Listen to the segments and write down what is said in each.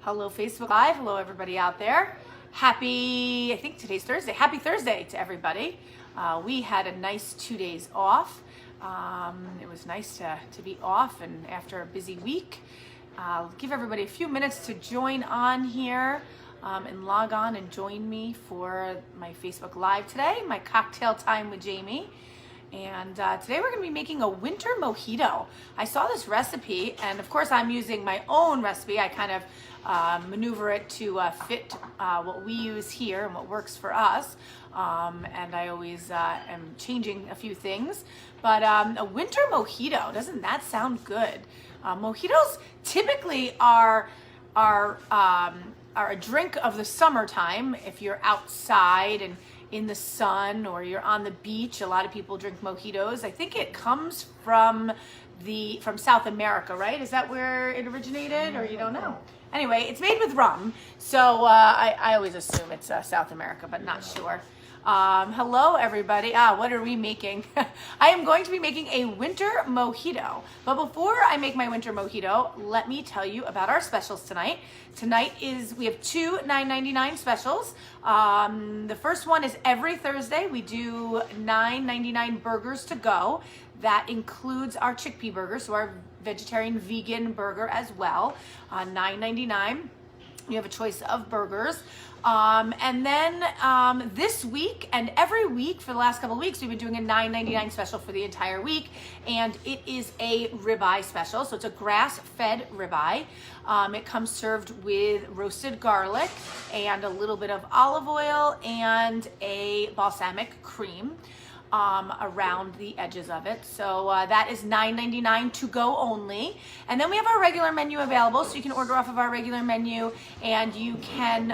Hello Facebook Live, hello everybody out there. I think today's Thursday. Happy Thursday to everybody. We had a nice 2 days off. It was nice to be off and after a busy week. I'll give everybody a few minutes to join on here and log on and join me for my Facebook Live today, my cocktail time with Jamie. And today we're going to be making a winter mojito. I saw this recipe, and of course I'm using my own recipe. I kind of maneuver it to fit what we use here and what works for us. And I always am changing a few things. But a winter mojito, doesn't that sound good? Mojitos typically are a drink of the summertime if you're outside and in the sun or you're on the beach. A lot of people drink mojitos. I think it comes from South America, right? Is that where it originated, or you don't know? Anyway, it's made with rum, so I always assume it's South America, but not sure. Hello everybody. What are we making? I am going to be making a winter mojito. But before I make my winter mojito, let me tell you about our specials tonight. We have two $9.99 specials. The first one is every Thursday. We do $9.99 burgers to go. That includes our chickpea burger, so our vegetarian vegan burger as well. $9.99. You have a choice of burgers. And then this week and every week for the last couple of weeks, we've been doing a $9.99 special for the entire week. And it is a ribeye special. So it's a grass-fed ribeye. It comes served with roasted garlic and a little bit of olive oil and a balsamic cream around the edges of it. So that is $9.99 to go only. And then we have our regular menu available, so you can order off of our regular menu, and you can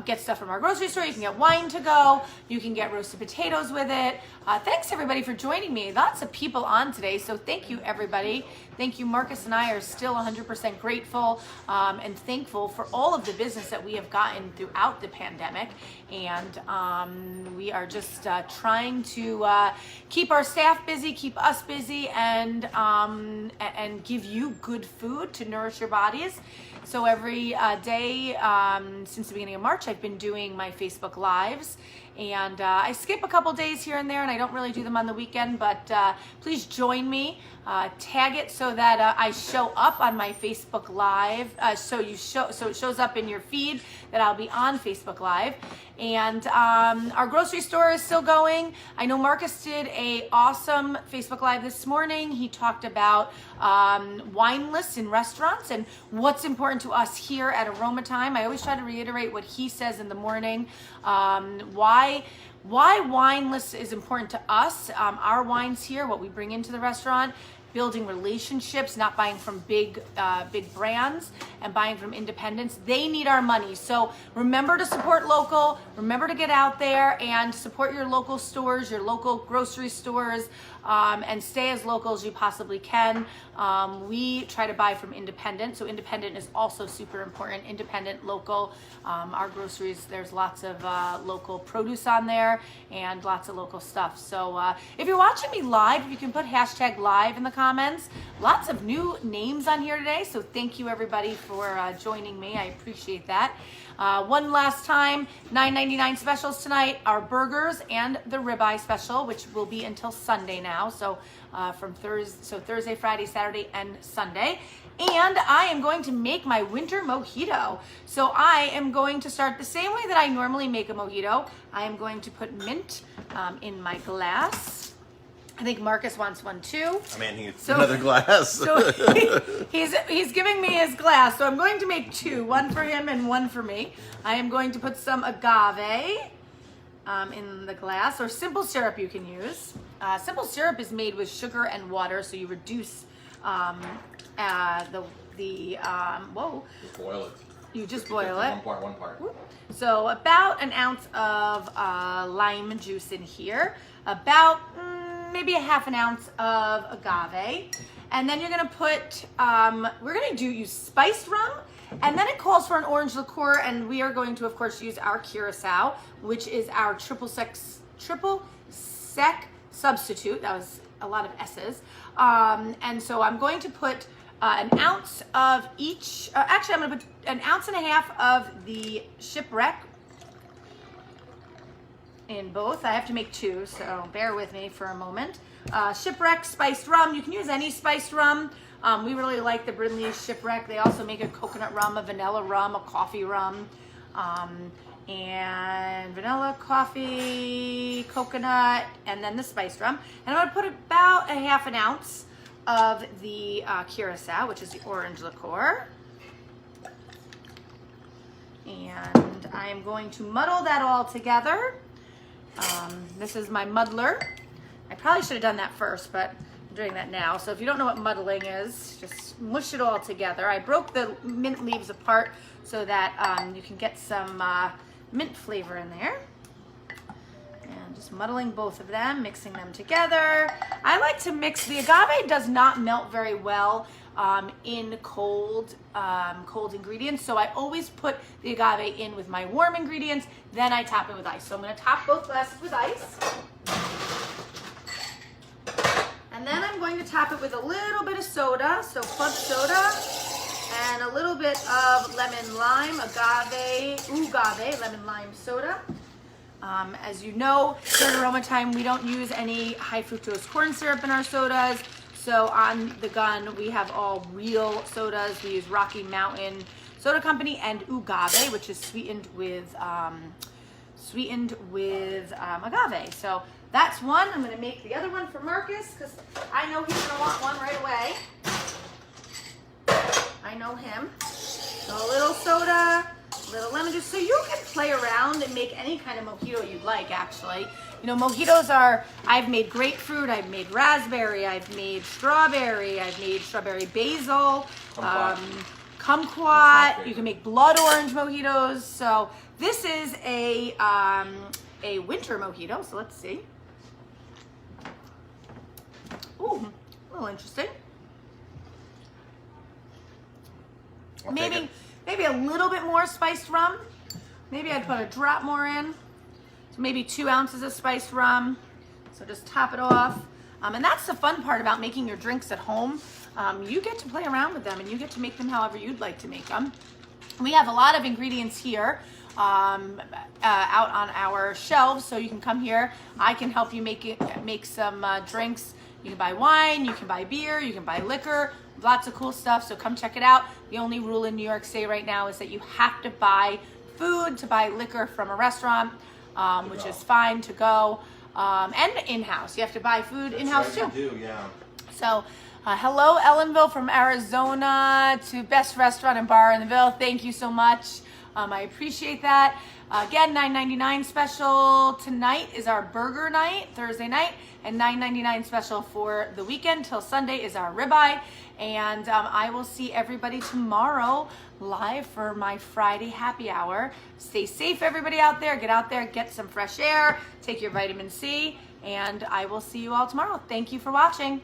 get stuff from our grocery store. You can get wine to go. You can get roasted potatoes with it. Thanks everybody for joining me. Lots of people on today, so thank you everybody. Thank you. Marcus and I are still 100% grateful and thankful for all of the business that we have gotten throughout the pandemic. And we are just trying to keep our staff busy, keep us busy, and give you good food to nourish your bodies. So every day since the beginning of March, I've been doing my Facebook Lives. And I skip a couple days here and there, and I don't really do them on the weekend, but please join me. Tag it so that I show up on my Facebook Live, so it shows up in your feed that I'll be on Facebook Live. And our grocery store is still going. I know Marcus did a awesome Facebook Live this morning. He talked about wine lists in restaurants and what's important to us here at Aroma Time. I always try to reiterate what he says in the morning. Why wine lists is important to us. Our wines here, what we bring into the restaurant, building relationships, not buying from big brands and buying from independents. They need our money. So remember to support local, remember to get out there and support your local stores, your local grocery stores, and stay as local as you possibly can. We try to buy from independent, so independent is also super important. Independent, local, our groceries, there's lots of local produce on there and lots of local stuff. So if you're watching me live, if you can put hashtag live in the comments. Lots of new names on here today, so thank you everybody for joining me. I appreciate that. One last time, $9.99 specials tonight, our burgers and the ribeye special, which will be until Sunday now. So from Thursday, Friday, Saturday, and Sunday. And I am going to make my winter mojito. So I am going to start the same way that I normally make a mojito. I am going to put mint in my glass. I think Marcus wants one too. I mean, he needs another glass. So he's giving me his glass. So I'm going to make two, one for him and one for me. I am going to put some agave in the glass, or simple syrup you can use. Simple syrup is made with sugar and water, so you reduce whoa. Just boil it. You just boil it. One part. So about an ounce of lime juice in here. About maybe a half an ounce of agave. And then you're gonna put, we're gonna use spiced rum, and then it calls for an orange liqueur, and we are going to, of course, use our Curacao, which is our triple sec substitute. That was a lot of S's. And so I'm going to put an ounce of each, actually I'm gonna put an ounce and a half of the Shipwreck in both. I have to make two, so bear with me for a moment. Shipwreck spiced rum. You can use any spiced rum. We really like the Brindley Shipwreck. They also make a coconut rum, a vanilla rum, a coffee rum, and vanilla, coffee, coconut, and then the spiced rum. And I'm gonna put about a half an ounce of the Curacao, which is the orange liqueur. And I'm going to muddle that all together. This is my muddler. I probably should have done that first, but I'm doing that now. So if you don't know what muddling is, just mush it all together. I broke the mint leaves apart so that you can get some mint flavor in there. And just muddling both of them, mixing them together. I like to mix, the agave does not melt very well in cold ingredients. So I always put the agave in with my warm ingredients, then I top it with ice. So I'm gonna top both glasses with ice. And then I'm going to top it with a little bit of soda, so club soda, and a little bit of lemon lime, ugave, lemon lime soda. As you know, here at Aroma Thyme, we don't use any high fructose corn syrup in our sodas. So on the gun, we have all real sodas. We use Rocky Mountain Soda Company and ugave, which is sweetened with agave. So that's one. I'm going to make the other one for Marcus because I know he's going to want one right away. I know him. So a little soda, a little lemon juice. So you can play around and make any kind of mojito you'd like, actually. You know, mojitos are, I've made grapefruit, I've made raspberry, I've made strawberry basil, kumquat. You can make blood orange mojitos. So this is a winter mojito. So let's see. Ooh, a little interesting. Maybe a little bit more spiced rum. Maybe I'd put a drop more in. So maybe 2 ounces of spiced rum. So just top it off. And that's the fun part about making your drinks at home. You get to play around with them and you get to make them however you'd like to make them. We have a lot of ingredients here out on our shelves, so you can come here. I can help you make some drinks. You can buy wine, you can buy beer, you can buy liquor, lots of cool stuff, so come check it out. The only rule in New York State right now is that you have to buy food to buy liquor from a restaurant, which is fine to go, and in-house. You have to buy food in-house too. You do, yeah. So, hello Ellenville from Arizona to best restaurant and bar in the Ville. Thank you so much. I appreciate that. Again, $9.99 special tonight is our burger night, Thursday night, and $9.99 special for the weekend till Sunday is our ribeye. And I will see everybody tomorrow live for my Friday happy hour. Stay safe, everybody out there. Get out there, get some fresh air, take your vitamin C, and I will see you all tomorrow. Thank you for watching.